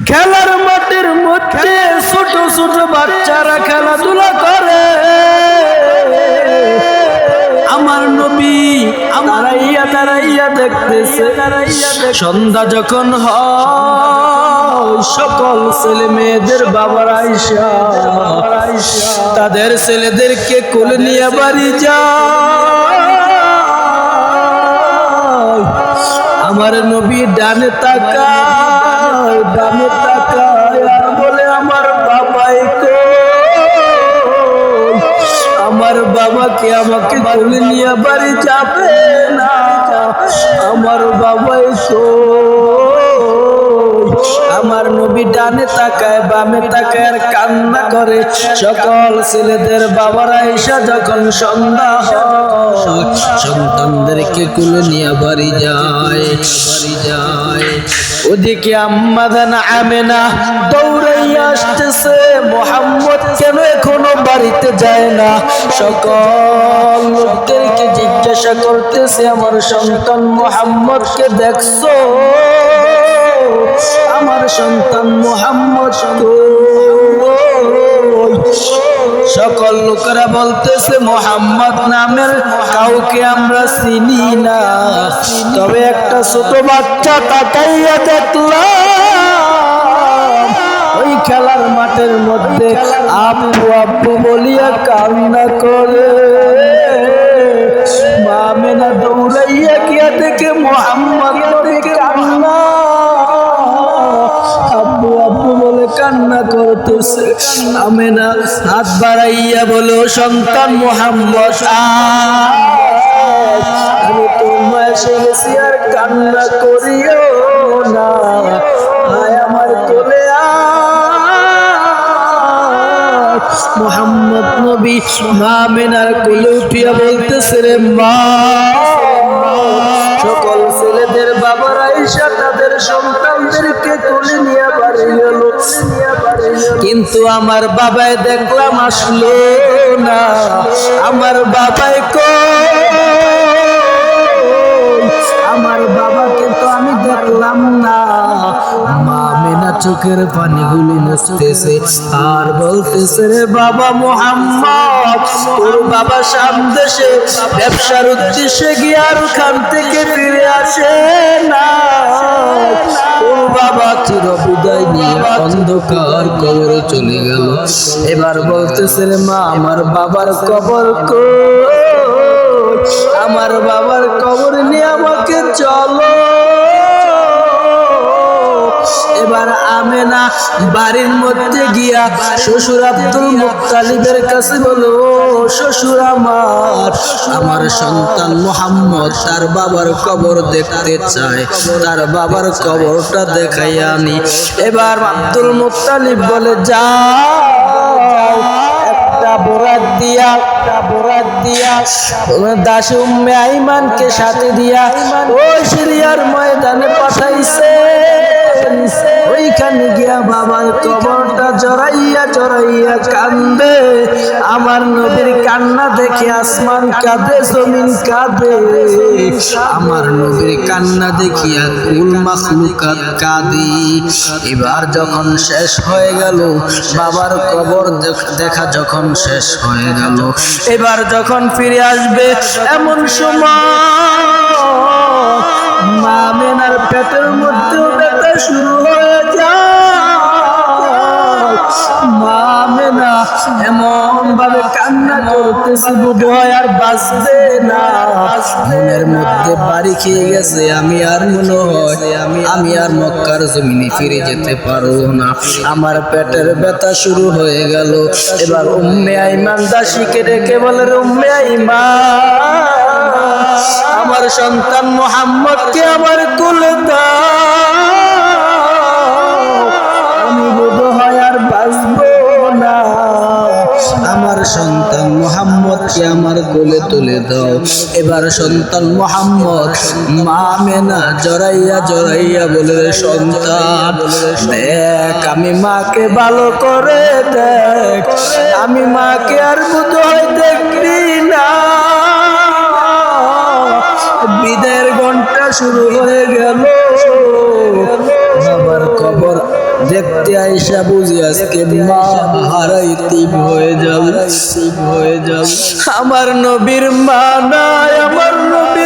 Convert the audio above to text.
খেলার মাঠের মধ্যে ছোট ছোট বাচ্চারা খেলাধুলা করে। আমার নবী দাঁড়াইয়া দাঁড়াইয়া দেখতেছে। সন্ধ্যা যখন হয় সকল ছেলে মেয়েদের বাবার আইসা তাদের ছেলেদেরকে কোলে নিয়ে বাড়ি যায়। আমার নবী ডানে তাকায় আর বলে আমার বাবাই কই? আমার বাবাকে আমাকে কোলে নিয়ে বাড়ি যাবে না, আমার বাবাই কই? আমার নবী ডানে তাকায় বামে তাকায় আর কান্না করে। সকল ছেলেদের বাবারা এসে যখন সন্ধ্যা হয় সন্তানদেরকে কোলে নিয়ে বাড়ি যায়। ওদিকে আম্মা জান আমেনা দৌড়াইয়া আসতেছে, মুহাম্মদ কেন এখনো বাড়িতে যায় না? সকল লোকদেরকে জিজ্ঞাসা করতেছে, আমার সন্তান মুহাম্মদকে দেখছো? আমার সন্তান মুহাম্মদ কই? সকল লোকেরা বলতেছে মুহাম্মদ নামের কাউকে আমরা চিনি না, তবে একটা ছোট বাচ্চা তাকাইয়া দেখলাম ওই খেলার মাঠের মধ্যে আব্বু আব্বু বলিয়া কান্না করে। মা আমেনা দৌড়াইয়া গিয়া দেখে মুহাম্মদ নবী কান্না, আব্বু আব্বু বলে কান্না করতেছে। আমেনা হাত বাড়াইয়া বলো, সন্তান মুহাম্মদ আমি তোমার এসে গেছি, আর কান্না করিও না, আয় আমার কোলে আয়। মুহাম্মদ নবী মা আমেনার কোলে উঠিয়া বলতেছে, রে মা, সকল ছেলেদের বাবারা এসে তাদের সন্তানদেরকে কোলে নিয়ে বাড়ি গেল, কিন্তু আমার বাবাই দেখলাম আসলো না। আমার বাবাই কই? আমার বাবাকে তো আমি দেখলাম না। মা আমেনা চোখের পানিগুলো মুছতেছে আর বলতেছে, রে বাবা মুহাম্মদ, তোর বাবা শাম দেশে ব্যবসার উদ্দেশ্যে গিয়ে আর ওখান থেকে ফিরে আসে না। তোর বাবা চির বিদায় নিয়ে অন্ধকার কবরে চলে গেল। এবার বলতেছে, রে মা, আমার বাবার কবর কই? আমার বাবার কবর নিয়ে আমাকে চলো। এবার আমেনা বাড়ির মধ্যে গিয়া শ্বশুর আব্দুল মুত্তালিবের কাছে বলো, শ্বশুর আমার সন্তান মুহাম্মদ তার বাবার কবর দেখতে চায়, তার বাবার কবরটা দেখাইয়া আনি। এবার আব্দুল মুত্তালিব বলে, যাও একটা বরাত দিয়া দাসী উম্মে আইমানকে সাথে দিয়া ওই সিরিয়ার ময়দানে পাঠাইছে। ওইখানে গিয়া বাবার কবরটা জড়াইয়া কান্দে। আমার নবীর কান্না দেখে আসমান কাঁদে, জমিন কাঁদে। আমার নবীর কান্না দেখিয়া কুল মাখলুকাত কাঁদে। এবার যখন শেষ হয়ে গেল, বাবার কবর দেখা যখন শেষ হয়ে গেল, এবার যখন ফিরে আসবে এমন সময় মা আমেনার পেটের মধ্যে ব্যথা শুরু হয়ে যায়। মা আমেনা এমন ভাবে কান্না করতেছে, বোধহয় আর বাঁচবে না। মনের মধ্যে বাড়ি খেয়ে গেছে, আমি আর মনে হয় আমি আর মক্কার জমিনে ফিরে যেতে পারবো না। আমার পেটের ব্যথা শুরু হয়ে গেল। এবার উম্মে আইমান দাসীকে ডেকে বলে, উম্মে আইমান, আমার সন্তান মুহাম্মদকে আমার কোলে দাও, আমি বোধহয় আর বাঁচবো না। আমার সন্তান মুহাম্মদকে আমার কোলে তুলে দাও। এবার সন্তান মুহাম্মদ মা আমেনা জড়াইয়া বলে, সন্তান দেখ, আমি মাকে ভালো করে দেখ, আমি মাকে আর বোধহয় দেখবি না। বিদায়ের ঘন্টা শুরু হয়ে গেল। বাবার কবর দেখতে আইসা বুঝি আজকে মা হারাইতে হয়ে যাবে। আমার নবীর মা নাই, আমার নবী